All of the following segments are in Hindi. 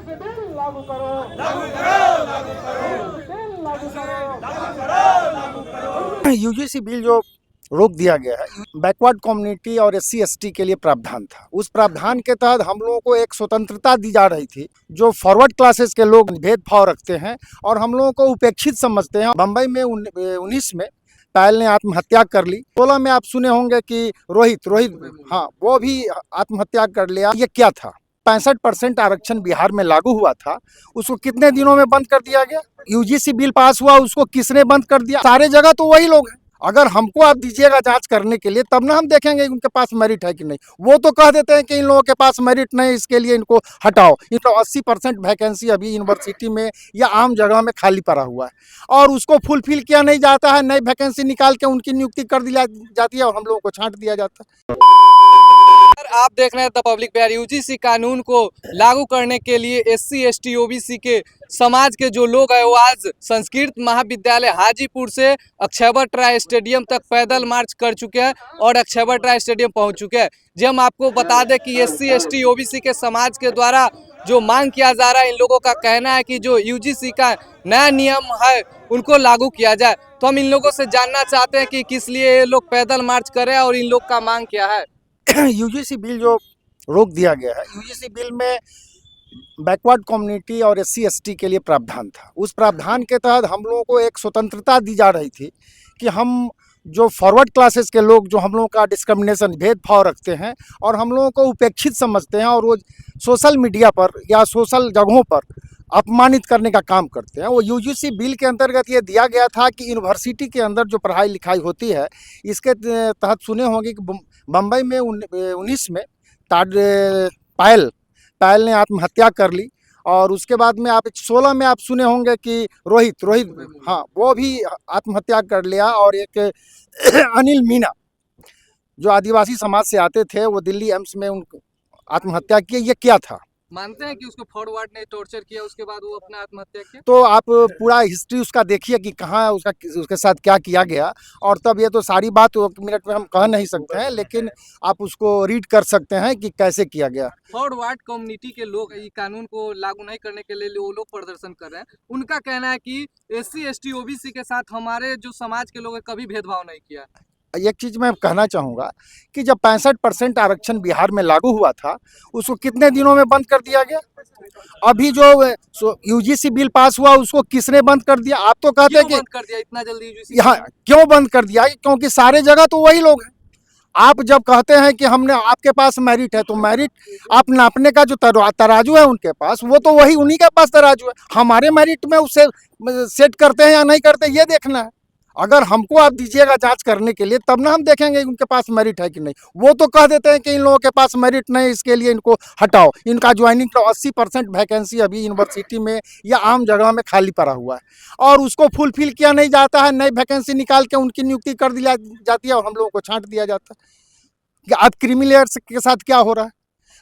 लागू करो, लागू करो, लागू करो, लागू करो, लागू करो, लागू करो। यूजीसी बिल जो रोक दिया गया है, बैकवर्ड कम्युनिटी और SC ST के लिए प्रावधान था। उस प्रावधान के तहत हम लोगों को एक स्वतंत्रता दी जा रही थी। जो फॉरवर्ड क्लासेस के लोग भेदभाव रखते हैं और हम लोगों को उपेक्षित समझते हैं। बम्बई में 19 में पायल ने आत्महत्या कर ली। 16 में आप सुने होंगे कि रोहित हाँ, वो भी आत्महत्या कर लिया। ये क्या था? 65% आरक्षण बिहार में लागू हुआ था, उसको कितने दिनों में बंद कर दिया गया। यूजीसी बिल पास हुआ, उसको किसने बंद कर दिया? सारे जगह तो वही लोग हैं। अगर हमको आप दीजिएगा जांच करने के लिए, तब ना हम देखेंगे उनके पास मेरिट है कि नहीं। वो तो कह देते हैं कि इन लोगों के पास मेरिट नहीं, इसके लिए इनको हटाओ। इनको 80% वैकेंसी अभी यूनिवर्सिटी में या आम जगह में खाली पड़ा हुआ है और उसको फुलफिल किया नहीं जाता है। नई वैकेंसी निकाल के उनकी नियुक्ति कर दी जाती है और हम लोगों को छांट दिया जाता है। आप देख रहे हैं द पब्लिक प्यार। यूजीसी कानून को लागू करने के लिए SC ST OBC के समाज के जो लोग हैं वो आज संस्कृत महाविद्यालय हाजीपुर से अक्षयवट राय स्टेडियम तक पैदल मार्च कर चुके हैं और अक्षयवट राय स्टेडियम पहुंच चुके हैं। जी हम आपको बता दें कि SC ST OBC के समाज के द्वारा जो मांग किया जा रहा है, इन लोगों का कहना है कि जो यूजीसी का नया नियम है उनको लागू किया जाए। तो हम इन लोगों से जानना चाहते हैं कि किस लिए ये लोग पैदल मार्च कर रहे हैं और इन लोग का मांग क्या है। यूजीसी बिल जो रोक दिया गया है, यूजीसी बिल में बैकवर्ड कम्युनिटी और SC ST के लिए प्रावधान था। उस प्रावधान के तहत हम लोगों को एक स्वतंत्रता दी जा रही थी कि हम जो फॉरवर्ड क्लासेस के लोग जो हम लोगों का डिस्क्रिमिनेशन भेदभाव रखते हैं और हम लोगों को उपेक्षित समझते हैं और वो सोशल मीडिया पर या सोशल जगहों पर अपमानित करने का काम करते हैं, वो यूजीसी बिल के अंतर्गत ये दिया गया था कि यूनिवर्सिटी के अंदर जो पढ़ाई लिखाई होती है, इसके तहत सुने होंगे कि बम्बई में 19 में पायल ने आत्महत्या कर ली और उसके बाद में आप 16 में आप सुने होंगे कि रोहित हाँ, वो भी आत्महत्या कर लिया। और एक अनिल मीना जो आदिवासी समाज से आते थे, वो दिल्ली एम्स में उन आत्महत्या की। ये क्या था? मानते हैं कि उसको फॉरवर्ड ने टॉर्चर किया, उसके बाद वो अपना आत्महत्या किया? तो आप पूरा हिस्ट्री उसका देखिए कि कहाँ उसके साथ क्या किया गया, और तब ये तो सारी बात 1 मिनट में हम कह नहीं सकते हैं, लेकिन आप उसको रीड कर सकते हैं कि कैसे किया गया। फॉरवर्ड कम्युनिटी के लोग ये कानून को लागू नहीं करने के लिए वो लोग प्रदर्शन कर रहे हैं। उनका कहना है कि SC ST OBC के साथ हमारे जो समाज के लोग हैं कभी भेदभाव नहीं किया। एक चीज़ मैं कहना चाहूँगा कि जब 65% आरक्षण बिहार में लागू हुआ था, उसको कितने दिनों में बंद कर दिया गया। अभी जो यूजीसी बिल पास हुआ, उसको किसने बंद कर दिया? आप तो कहते हैं कि बंद कर दिया इतना जल्दी यूजीसी? यहाँ क्यों बंद कर दिया? क्योंकि सारे जगह तो वही लोग हैं। आप जब कहते हैं कि हमने आपके पास मेरिट है, तो मेरिट आप नापने का जो तराजू है उनके पास, वो तो वही उन्हीं के पास तराजू है। हमारे मेरिट में उसे सेट करते हैं या नहीं करते, ये देखना है। अगर हमको आप दीजिएगा जांच करने के लिए, तब ना हम देखेंगे उनके पास मेरिट है कि नहीं। वो तो कह देते हैं कि इन लोगों के पास मेरिट नहीं, इसके लिए इनको हटाओ। इनका ज्वाइनिंग का 80% वैकेंसी अभी यूनिवर्सिटी में या आम जगह में खाली पड़ा हुआ है और उसको फुलफिल किया नहीं जाता है। नई वैकेंसी निकाल के उनकी नियुक्ति कर दी जाती है और हम लोगों को छांट दिया जाता है कि अब क्रिमिनल्स के साथ क्या हो रहा है।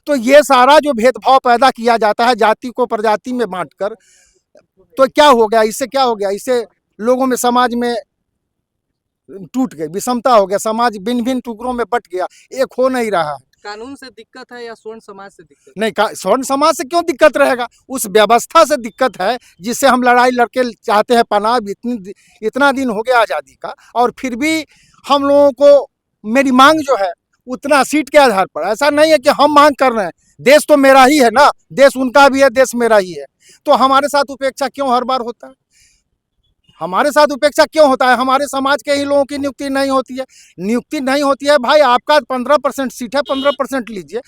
तो ये सारा जो भेदभाव पैदा किया जाता है जाति को प्रजाति में बांटकर, तो क्या हो गया? इससे क्या हो गया? इससे लोगों में, समाज में टूट गई, विषमता हो गया, समाज भिन्न भिन्न टुकड़ों में बट गया, एक हो नहीं रहा है। कानून से दिक्कत है या स्वर्ण समाज से दिक्कत? नहीं, स्वर्ण समाज से क्यों दिक्कत रहेगा? उस व्यवस्था से दिक्कत है जिससे हम लड़ाई लड़के चाहते हैं पनाह। इतना दिन हो गया आज़ादी का और फिर भी हम लोगों को मेरी मांग जो है उतना सीट के आधार पर, ऐसा नहीं है कि हम मांग कर रहे हैं। देश तो मेरा ही है ना, देश उनका भी है, देश मेरा ही है। तो हमारे साथ उपेक्षा क्यों हर बार होता है? हमारे साथ उपेक्षा क्यों होता है? हमारे समाज के ही लोगों की नियुक्ति नहीं होती है। नियुक्ति नहीं होती है भाई, आपका 15% सीट है, 15% लीजिए।